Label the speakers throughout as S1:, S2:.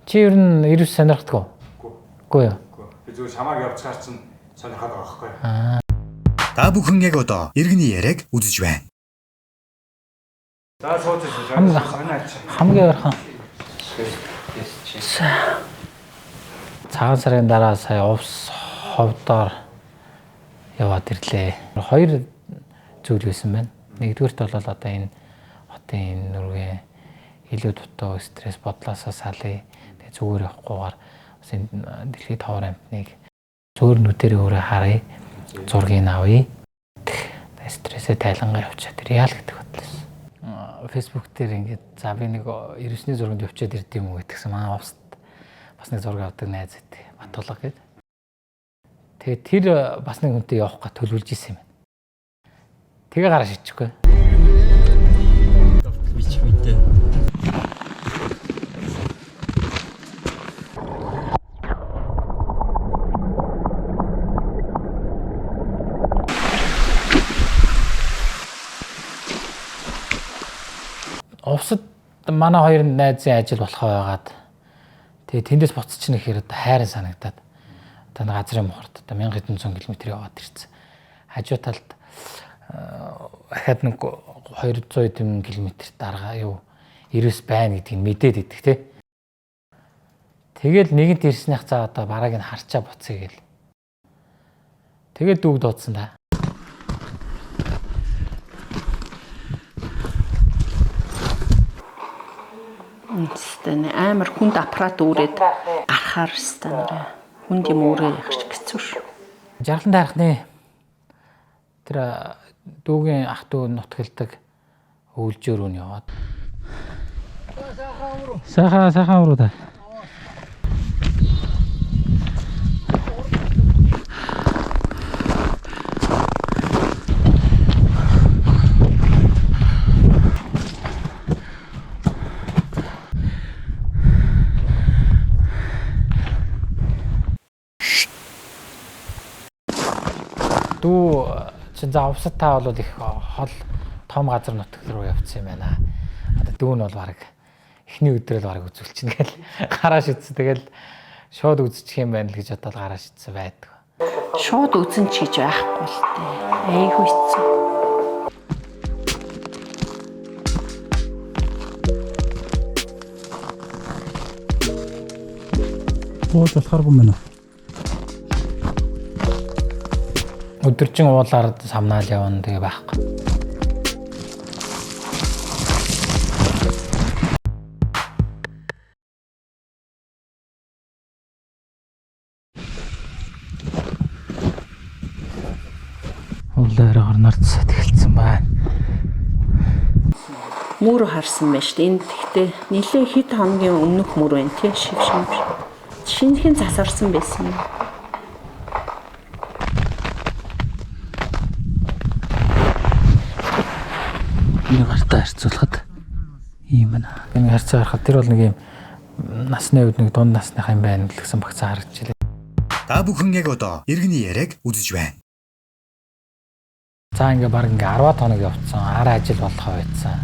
S1: Чи ер нь ирүүс сонирхдаггүй? Үгүй юу?
S2: Би зөв шамааг явуулчихаар чинь сонирхоод байгаа байхгүй.
S3: Та бүхэн яг одоо иргэний яриаг үзэж байна.
S2: За сууж байна.
S1: Хамгийн ойрхон. Цагаан сарын дараа сая увс ховдоор яваад ирлээ. Хоёр зүйл байсан байна. Нэгдүгээрт бол одоо энэ хотын нүргээ илүү дутуу стресс бодлоосоо салъя. Тэгээ зүгээр явахгүйгээр бас энэ дэлхийд ховор амтныг зөөр нүдэрээ өөрөө харъя. Зургийг авъя. Тэгээ стрессээ тайлангаа явуулчаад реал гэдэг бодлоо. Facebook дээр ингээд за би нэг 99-ний зурганд явуулчаад ирд юм уу гэдгсэн манай офст бас нэг зураг авдаг найз гэдэг Батулга гэдэг. Тэгээ тэр бас нэг хүнтэй явах гэж төлөвлөж исэн юм байна. Тэгээ гараа шичихгүй.
S3: Бич мэдээ.
S1: Увсад манай хоёр найзын ажил болохоо байгаад тэгээ тэндээс буцчихна гэхээр одоо хайрын санагдаад одоо нэг газрын мохорт одоо 1700 км яваад ирсэн. Хажуу талд ахад нэг 200 км дарга юу ирээс байна гэдгийг мэдээд идэх те. Тэгэл нэгэнт ирснийх цаа одоо барааг нь харчаа буцъя гэл. Тэгэл дүүг дуудсан да.
S4: Үнэстэн амар хүнд аппарат үүрээд гарахаар стан хүнд юм өөрөө явах хэцүү шүү.
S1: Жаргалан дайрхны тэр дүүгийн ах дүү нутгалдаг өвлжөөр үн яваад. Сайхан уруу та. Дүү чин за увсад та бол их хол том газар нутаг руу явцсан юм байна. Одоо дүү нь бол баг эхний өдрөө л баг үзүүлчихнэ гэл гараа шидсэн. Тэгэл шууд үзчих юм байна л гэж бодоод гараа шидсэн байдаг.
S4: Шууд үзэн ч гэж байхгүй л тээ. Айгу хэцүү.
S3: Бууж болохгүй мэнэ.
S1: Өдөржин уулаар самнаал явна тэгээ байхгүй. Уулаараа орнорцоо тэгэлцсэн байна.
S4: Мөр харсан байна шүү дээ. Энд тэгтээ нэлээ хэд хоногийн өмнөх мөр байна тий шив. Шинэхэн засарсан байсан юм.
S1: Нэг гартаа харьцуулахад ийм байна. Энэ харьцаа харахад тэр бол нэг юм насны үед нэг дунд насных юм байна гэсэн багцаа харагдчихлээ.
S3: Та бүхэн яг одоо иргэний яриаг үзэж байна.
S1: За ингээ баг ингээ 10 хоног явцсан. Араа ажил болохоо байцсан.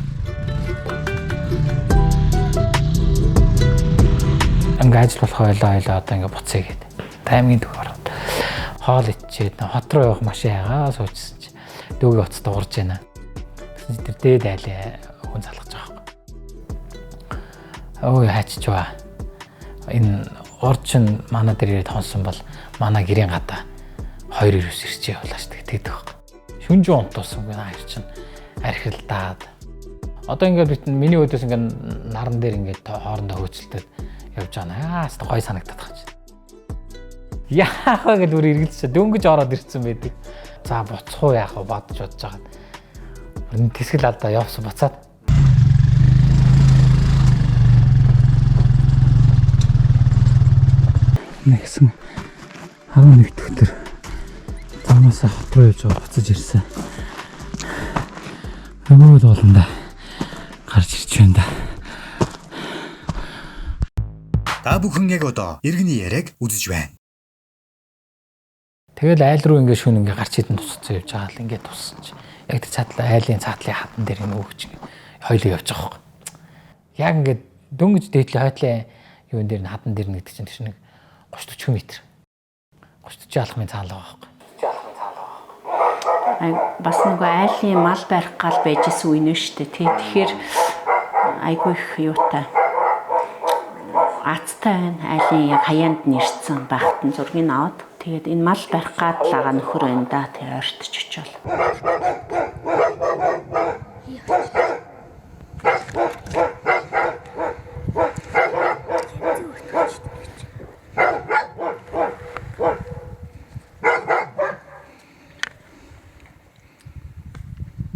S1: Ингээ ажил болохоо ойлоо одоо ингээ буцъя гэдэг. Таймгийн дүү ороод хоол ичээд хот руу явах машин ягаа суучсан чи дүүгийн уцад уурж байна. Тэр дээд айлаа хүн залгаж байгаа юм. Ой хаачих ба. Энэ урчин манай дээр ирээд хонсон бол манай гэрийн гадаа 2 ирүүс ирчээ явуулаа шүү дээ байдаг байхгүй. Шүнжин унтуулсан гэнэ хайр чинь архилдаад. Одоо ингээд миний өдөөс ингээд наран дээр ингээд хоорондоо хөөцөлдөд явж байгаа. Хаста гой санагдаад байгаа чинь. Яахаа гэж үр эргэлзээ дөнгөж ороод ирсэн байдаг. За буцах уу яах вэ бодож бодож байгаа. Тэсгэл алдаа явсан буцаад. Нэгсэн 11 дэх өдөр замаасаа хот руу явж буцаж ирсэн. Өвөө болно да. Гарч ирж байна да.
S3: Та бүхэн яг одоо иргэний яриаг үзэж байна.
S1: Тэгэл айл руу ингээд шүүн ингээд гарч идэн тусцсан явж байгаа л ингээд туссан чи. Яг тэр цаатлаа айлын цаатлын хатан дээр нэг өгч хоёлоо явж байгаа хөө. Яг ингээд дөнгөж дээдлээ хойтлын юун дээр нь хадан дээр нь гэдэг чинь тэр нэг 30-40 м. 30-40 алхмын цаал байгаа байхгүй.
S4: Бас нөгөө айлын мал барих гал байж исэн үе нэ штэ тий. Тэгэхээр айгүй их юутай Азтай байна. Айлын яг хаяанд нэрсэн багтан зургийг аваад тэгээд энэ мал барих гад лага нөхөр байна да. Тэгээ ойртож очивол.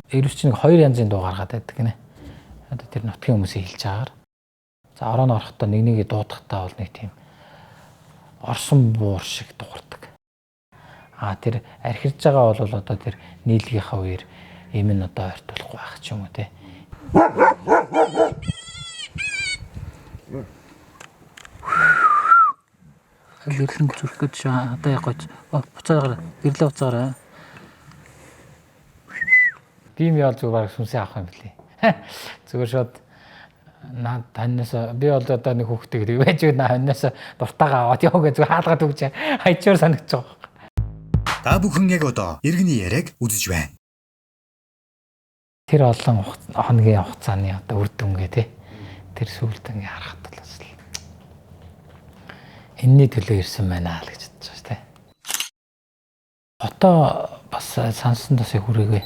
S1: Ирвч нэг хоёр янзын дуу гаргаад байдаг гинэ. Одоо тэр нутгийн хүмүүсийн хэлж байгаагаар. За ороонд орохдоо нэг нэгээ дуудахтаа бол нэг тийм орсон буур шиг дуурдаг. Тэр архирж байгаа бол одоо тэр нийлгийнхаа үеэр ийм нь одоо ойртуулахгүй байх ч юм уу те. Гэрлэн зүрх гэж одоо яг гоц буцаагаар гэрлээ буцаараа. Тийм ял зүгээр баг сүнсээ авах юм блий. Зүгээр шууд наад таньнаас би бол одоо нэг хүүхдээ гэдэг байж байна. Таньнаас дуртайгаа аваад яв гэж зүгээр хаалгаад өгч хайчаар санагдаж байгаа.
S3: Та бүхэн яг одоо иргэний яриаг үзэж байна.
S1: Тэр олон хоногийн хугацааны одоо үр дүнгээ тий. Тэр сүулт ингээ харахад л бас л энэний төлөө ирсэн байна л гэж бодож байгаа тий. Хотоо бас сансан тасыг хүрээгүй.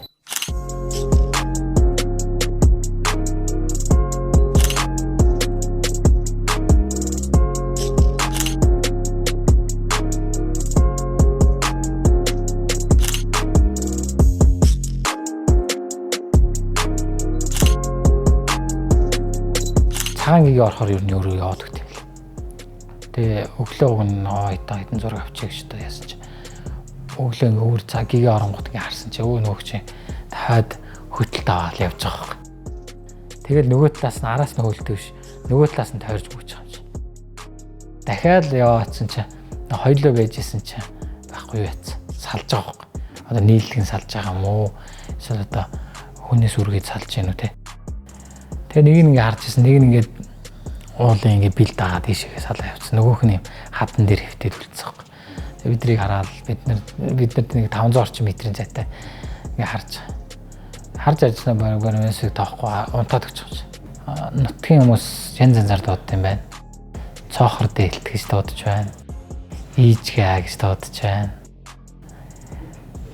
S1: Цагаан гигээ орохоор юу нь өөрөө яваад өгт юм л. Тэгээ өглөө уг нь хэдэн зураг авчиг гэж та яасан чи. Өглөө ингээ өөр цаг гигээ оронгууд ингээ харсан чи өө нөгөөч дахиад хөтөлт аваад явж байгаа. Тэгэл нөгөө талаас нь араас нь хөлтөө биш. Нөгөө талаас нь тойрж бүүж байгаа юм чи. Дахиад яваадсан чи хоёлоо байжсэн чи байхгүй юу яц. Салж байгаа байхгүй. Одоо нийлдэгэн салж байгаа юм уу? Эсвэл одоо хүнээс үргээд салж гэнэ үү те. Тэгээ нэг нь ингээ харж ирсэн, нэг нь ингээ уулын ингээ бил дагаад ийшээ салаа явуулсан. Нөгөөх нь хадан дээр хөвтөд үлдсэн байхгүй. Тэгээ биднийг хараад бид нэг 500 орчим метрийн зайтай ингээ харж ажилласан баруун мессеж тоохгүй унтаад өгч байгаа. Нутгийн хүмүүс янз янзаар дууддаг юм байна. Цоохор дээлт гэж дуудаж байна. Ийжгээ гэж дуудаж байна.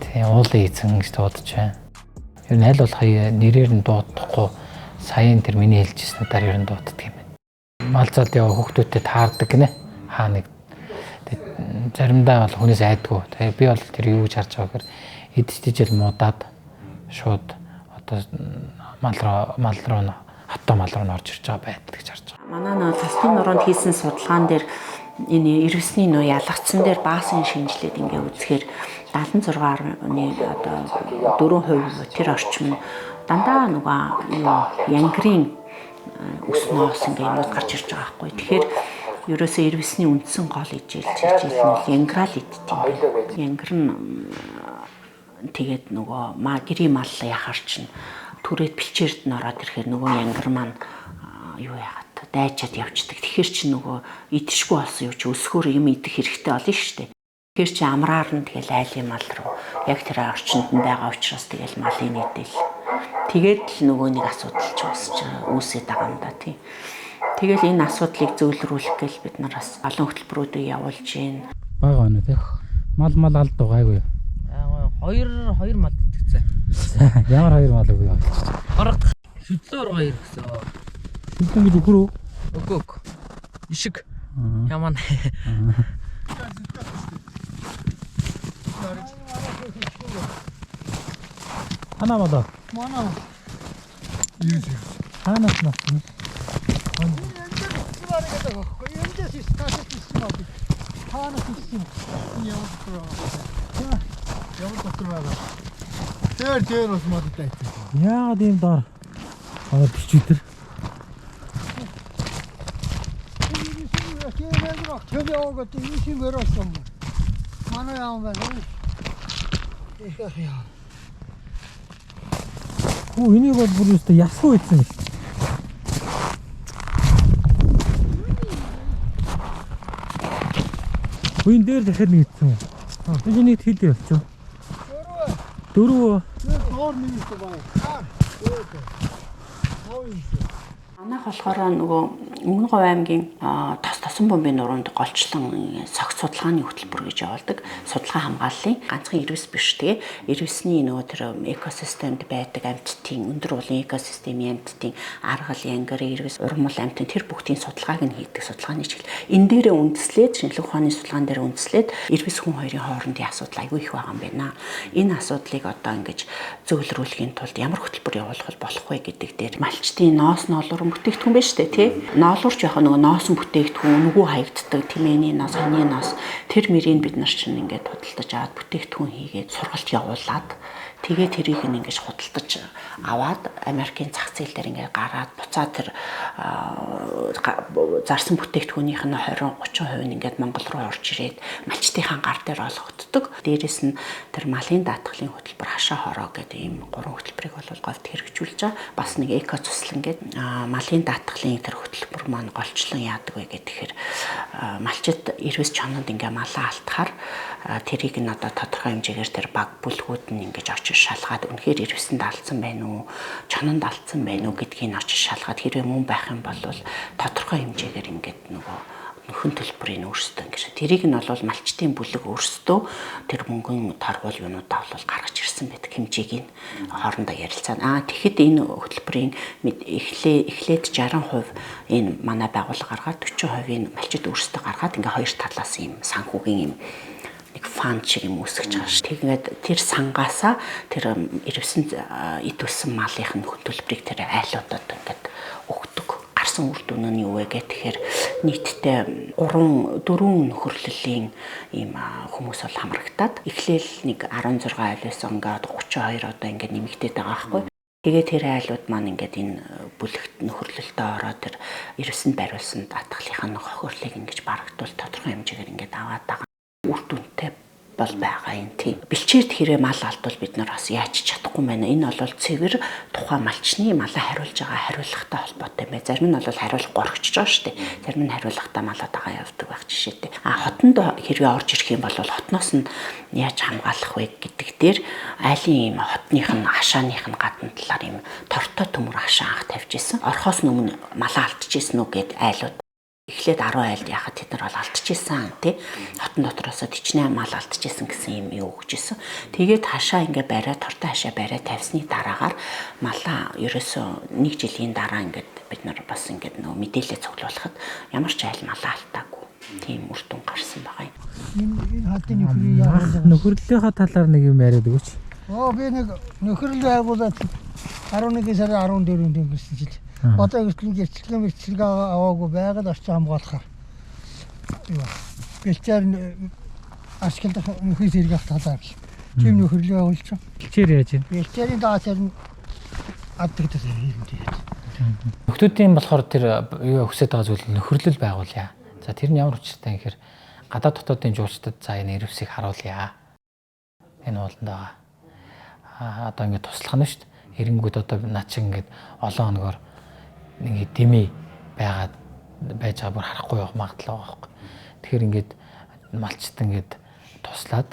S1: Тэгээ уулын эзэн гэж дуудаж байна. Ер нь аль болох нэрээр нь дуудахгүй саяын тэр миний хэлжсэнээр ер нь дууддаг юм байна. Мал залд яваа хүүхдүүдтэй таардаг гинэ. Хаа нэг заримдаа бол хүнээс айдгүй. Тэгээ би бол тэр юу гэж харж байгаа гэхээр эдсдэж л муудаад шууд одоо мал руу хатаа мал руу орж ирж байгаа байдаг гэж харж байгаа.
S4: Манай нөө цасны нуруунд хийсэн судалгаан дээр энэ ирвэсний нөө ялгцсан дээр баасын шинжилээд ингээ үзэхээр 76.1 одоо 4% тэр орчим нь дандаа нөгөө янгрын өснөөс ингээ юмуд гарч ирж байгаа байхгүй. Тэгэхээр ерөөсөө ирвэсний үндсэн гол ижил нь янграл иддэг юм. Янгар нь тэгээд нөгөө гэрийн мал яхаар чинь түрээд бэлчээрд нь ороод ирэхээр нөгөө янгар маань юу яагаад дайчаад явцдаг. Тэгэхээр чи нөгөө идэшгүй болсон юу чи өсгөр юм идэх хэрэгтэй болно шүү дээ. Тэгэхээр чи амраар нь тэгэл айлын мал руу яг тэр орчинд нь байгаа учраас тэгэл малын нийтэл тэгээд л нөгөө нэг асуудал ч үүсэж байгаа юм да тий. Тэгэл энэ асуудлыг зөвлөрүүлэх гээл бид нар бас олон хөтөлбөрүүдийг явуулж байна.
S1: Бага байна тий. Мал алд байгаагүй.
S5: Хоёр мал итгэцээ.
S1: Ямар хоёр мал үгүй байна.
S5: Орго хөдлөөр хоёр гэсэн.
S1: Хөдлөн гэж үхэр үү?
S5: Өгөөг. Ишиг. Яман.
S1: Хана мал.
S6: Манай.
S1: Ханаас нас.
S6: Тэр бас модтой.
S1: Яагаад ийм дор бичвэр.
S6: 저기 오고 또 이심 외롭소. 만화야 오면.
S1: Энийг бол бүр өстө ясгүй байсан. Буйн дээр дахиад нэг идсэн. Энд нэг хил явчих. Дөрөв.
S6: Доор нэг их байна.
S4: Манайх болохоор нөгөө Өмнө Говь аймгийн тосон бомбын нуруунд голчлон согц судалгааны хөтөлбөр гэж явуулдаг. Судалгаа хамгааллын ганцхан ирвэс биш тэгээ ирвэсний нөгөө тэр экосистемд байдаг амьтдын өндөр уулын экосистемийн амьтдын аргал, янгар, ирвэс, урмал амьтын тэр бүгдийн судалгааг нь хийдэг судалгааны чиглэл. Энэ дээрээ үндэслээд шинжлэх ухааны судалгаан дээр үндэслээд ирвэс хүн хоёрын хоорондын асуудал аягүй их байгаа юм байна. Энэ асуудлыг одоо ингэж зөвлөрүүлэхийн тулд ямар хөтөлбөр явуулах болох вэ гэдэг дээр малчтын ноос ноолуурын бүтээгдэхүүн байна шүү дээ тий. Ноолуурч яг нөгөө ноос бүтээгдэхүүн нүгүү хаягддаг тэмээний ноос, ханы ноос тэр мөрийг бид нар чинь ингээд худалдаж аваад бүтээгдэхүүн хийгээд сургалт явуулаад тэгээ тэрийг ингэж худалдаж аваад Америкийн зах зээл дээр ингээд гараад буцаад тэр зарсан бүтээгдэхүүнийх нь 20-30% ингээд Монгол руу орж ирээд малчтынхаа гар дээр олгогддог. Дээрээс нь тэр малын даатгалын хөтөлбөр хашаа хороо гэдэг ийм 3 хөтөлбөрийг бол говьд хэрэгжүүлж байгаа. Бас нэг эко цуслан гэдэг малын даатгалын тэр хөтөлбөр маань голчлон яадаг вэ гэхээр малчид ирвэс чонод ингээ малаа алтахаар тэрийг нь одоо тодорхой хэмжээгээр тэр баг бүлгүүд нь ингэж очиж шалгаад үнэхээр ирвэсэнд алдсан байна уу, чононд алдсан байна уу гэдгийг очиж шалгаад хэрвээ мөн байх юм бол тодорхой хэмжээгээр ингээд нөгөө нөхөн төлбөрийн өөрсдөө ингэж тэрийг нь бол малчтын бүлэг өөрсдөө тэр мөнгөн торгуул юунуудаа бол гаргаж ирсэн байдаг хэмжээг нь хоорондоо ярилцаад тэгэхэд энэ хөтөлбөрийн эхлээд 60% энэ манай байгууллага гаргаад 40% нь малчид өөрсдөө гаргаад ингээ хоёр талаас ийм санхүүгийн ийм нэг фанд шиг юм үүсгэж байгаа ш. Тэгээд тэр сангаасаа тэр ирвэсэнд идүүлсэн малын хөтөлбөрийг тэр айлуудад ингээд өгдөг. Гарсан үр дүн нь юу вэ гэхээр нийтдээ 4 нөхөрлөлийн ийм хүмүүс бол хамрагдаад эхлээл нэг 16 айлаас ингээд 32 одоо ингээд нэмэгдээд байгаа байхгүй. Тэгээ тэр айлууд маань ингээд энэ бүлэгт нөхөрлөлтөд ороод тэр ирвэсэнд бариулсан даатгалынхаа нөхөрлөлийг ингэж барагдвал тодорхой хэмжээгээр ингээд аваад байгаа. Үр дүнтэй бол байгаа юм тийм. Бэлчээрд хэрэг мал алдвал бид нар бас яаж чадахгүй байна. Энэ бол цэвэр тухайн малчны малаа хариулж байгаа хариулгатай холбоотой юм байна. Зарим нь бол хариулах горхичж байгаа шүү дээ. Зарим нь хариулгатай малаа дагаа явдаг байх жишээтэй. Хотонд хэрвээ орж ирэх юм бол хотноос нь яаж хамгаалах вэ гэдэг дээр айлын юм хотных нь хашааных нь гадна талаар юм тортой төмөр хашаа анх тавьж исэн. Орхоос өмнө малаа алдчихсэн үү гэд айлууд эхлээд 10 айлд яхад тэд нар бол алдчихсан тий. Хотон дотроос 48 мал алдчихсан гэсэн юм юу өгчээсэн. Тэгээд хашаа ингээ бариад тортой хашаа бариад тавьсны дараагаар малаа ерөөсөө 1 жилийн дараа ингээд бид нар бас ингээд нөө мэдээлэл цуглуулахад ямар ч айл малаа алдаагүй. Тийм үр дүн гарсан байгаа юм.
S6: Энэ хатны нөхрийн яагаад
S1: Нөхөрлөлийнхаа талаар нэг юм яриад өгөөч.
S6: би нэг нөхрөл байгуулаад 11 сарын 14-нд өнгөрсөн жил. Одоо гэрчлэг аваагүй байгаад орчин хамгаалахаар. Бэлчээр ашиглах нөхөс хэрэгэх талаар тийм нөхөрлөө явуулж байгаа.
S1: Бэлчээр яаж юм?
S6: Бэлчээрийн даатаар нь аддагдаж юм тийм.
S1: Нөхдүүдийн болохоор тэр юу хүсэж байгаа зүйл нөхөрлөл байгуулъя. За тэр нь ямар учиртай гэхээр гадаад дотоодын жуулчдад за энэ ирвсийг харуулъя. Энэ ууланд байгаа. Одоо ингэ туслах нь шүү дээ. Эренгүүд одоо над шиг ингэ олон хоногор нэг дэмий байгаад байж байгаа бүр харахгүй явах магадлал байгаа байхгүй. Тэгэхээр ингээд малчт ингээд туслаад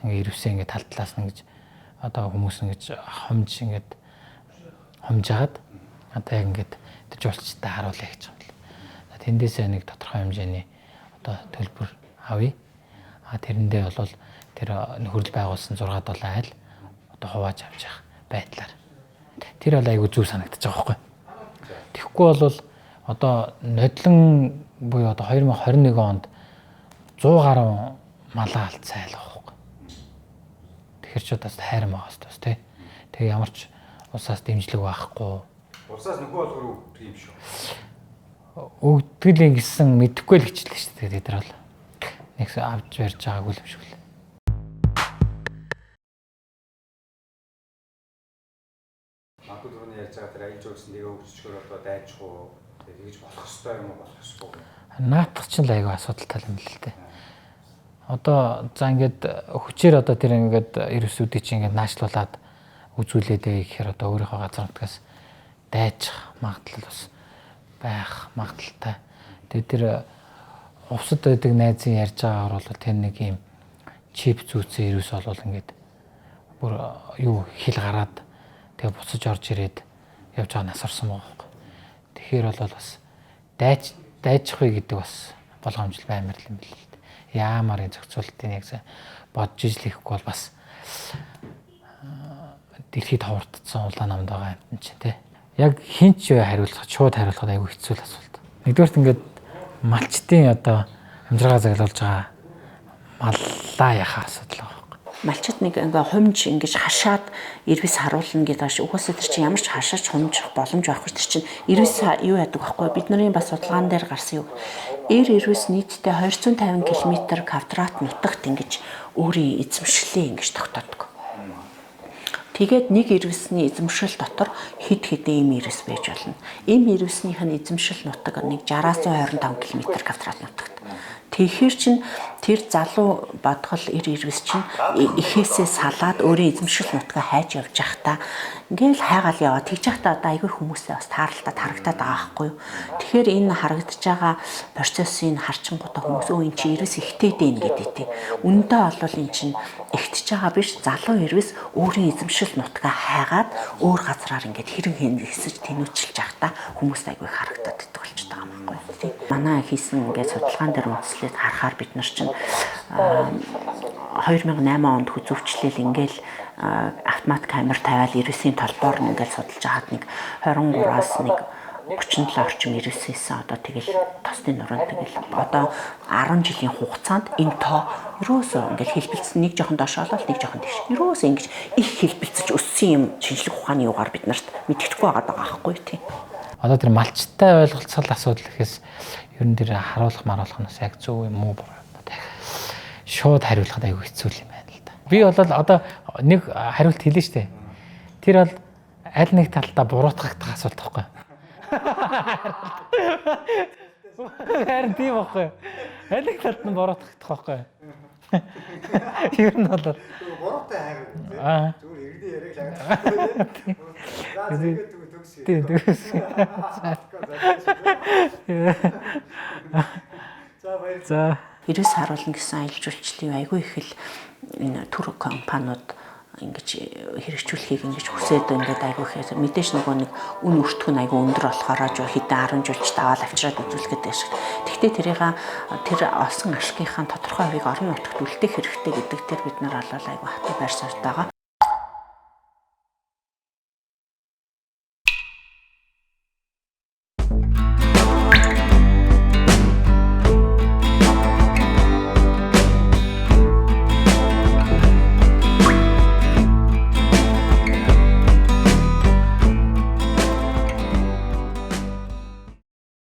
S1: ингээд ирвсээ ингээд тал талаас нь гэж одоо хүмүүс ингэж хомжаад одоо яг ингээд тэр жуулчтай харуулъя гэж байна. Тэндээсээ нэг тодорхой хэмжээний одоо төлбөр авъя. Тэрэндээ бол тэр нөхөрлөл байгуулсан 6-7 айл одоо хувааж авч явах байдлаар. Тэр бол айгүй зүг санагдаж байгаа байхгүй. Тэгэхгүй бол одоо нодлон буюу одоо 2021 онд 100 гаруй малаа алдсан айл байхгүй. Тэгэхэр ч удаас хайрам байгаа хэвчээ тий. Тэгээ ямар ч улсаас дэмжлэг байхгүй.
S2: Улсаас нөгөө болгор өгдөг юм шүү.
S1: Өгдгөл ингэсэн мэдэхгүй л хичлээ шүү дээ. Тэд нар бол нэг авч барьж байгаагүй юм шиг л.
S2: Магадгүй түрүүний ярьж байгаа тэр аяж өгсөн нэгэ өгчөөр одоо дайчих уу? Тэгэж болох ёстой юм уу болох ёсгүй.
S1: Наадах ч л айгүй асуудалтай юм л л дээ. Одоо за ингээд хүчээр одоо тэр ингээд ирвсүүдийг чинь ингээд наашлуулад үзүүлээдээ гэхээр одоо өөрийнхөө газар нутгаас дайчих магадлал бас байх магадaltaй. Тэгээд тэр Увсад байдаг найзын ярьж байгаагаар бол тэр нэг юм чип зүүцэн ирвэс болвол ингээд бүр юу хил гараад тэгээ буцаж орж ирээд явж байгаа нас орсон байгаа. Тэгэхээр бол бас дайчих вэ гэдэг бас болгоомжл баймар юм билээ л дээ. Яамарын зохицуултын яг бодж ижил хийхгүй бол бас дэлхийд ховордсон улаан намд байгаа юм чинь тий. Яг хинч хариулахад шууд хариулахад айгүй хэцүү л асуулт. Нэгдүгээрт ингээд малчтын одоо амжиргаа заглуулж байгаа маллаа яхаа асуудал байгаа.
S4: Малчид нэг ингээ хумж ингэж хашаад ирвэс харуулна гэдэг ааш угаасаа тэр чинь ямар ч хашаач хумжих боломж байхгүй тэр чинь ирвэс юу яадаг байхгүй бидний бас судалгаан дээр гарсан юу ирвэс нийтдээ 250 км квадрат нутагт ингэж өөрийн эзэмшлээ ингэж тогтоодог. Тэгээд нэг ирвэсний эзэмшил дотор хэд хэдэн им ирвэс байж болно. Им ирвэснийх нь эзэмшил нутаг нэг 60-аас 125 км квадрат нутагт. Тэгэхээр чин тэр залуу бодгол ирвэс чин ихээсээ салаад өөрийн эзэмшил нутгаа хайж явж байхдаа ингээл хайгаал яваа тэгж байхдаа одоо айгүй хүмүүсээ бас тааралтад харагдаад байгаа байхгүй юу. Тэгэхээр энэ харагдаж байгаа процессыг харчингуудаа хүмүүс өө эн чи ирвэс ихтэй дээ гэдэг тийм. Үндэ бол эн чин ихтэж байгаа биш залуу ирвэс өөрийн эзэмшил нутгаа хайгаад өөр газраар ингээд хэрэг хийсэж тэнүүчилж байхдаа хүмүүс айгүй харагдаад идэх болчиход байгаа юм байна тийм. Манай хийсэн ингээд судалгаан дээр үндэслээд харахаар бид нар чинь 2008 онд хүзүүвчлэл ингээл автомат камер тавиал ирвэсийн толбоор ингээл судалж хаад нэг 23-аас нэг 37 орчим ирвэсээс одоо тэгэл тосны нуруунд тэгэл одоо 10 жилийн хугацаанд энэ тоо ерөөсөө ингээл хэлбэлцсэн нэг жоохон доош олол нэг жоохон тийш. Ерөөсөө ингэж их хэлбэлцэж өссөн юм шинжлэх ухааны югаар бид нарт мэддэхгүй байгаа байхгүй тийм.
S1: Одоо тэр малчтай ойлголцол асуудал гэхээс ер нь тэр харуулах маруулах нь яг зөв юм уу шууд хариулахад айгүй хэцүү юм байна л да. Би бол одоо нэг хариулт хэлнэ штэ. Тэр бол аль нэг талдаа буруутгах асуулт байхгүй. Харин тийм байхгүй. Аль нэг талд нь буруутгах байхгүй. Ер нь бол
S2: буруутай хайр. Зүгээр иргэний яриаг лагаад.
S1: За
S4: Ирвэс харуулна гэсэн аялал жуулчлалын айгүй их л энэ тур компаниуд ингэж хэрэгжүүлэхийг ингэж хүсээд ингээд айгүй их мэдээж нөгөө нэг үн өртгөх нь айгүй өндөр болохоор хэдэн 10 жуулчд аваад авчираад үзүүлэхэд байж. Гэхдээ тэр олсон ашигынхаа тодорхой хувийг орон нутагт үлдээх хэрэгтэй гэдэг дээр бид нар бол айгүй хатуу байр суурьтай байгаа.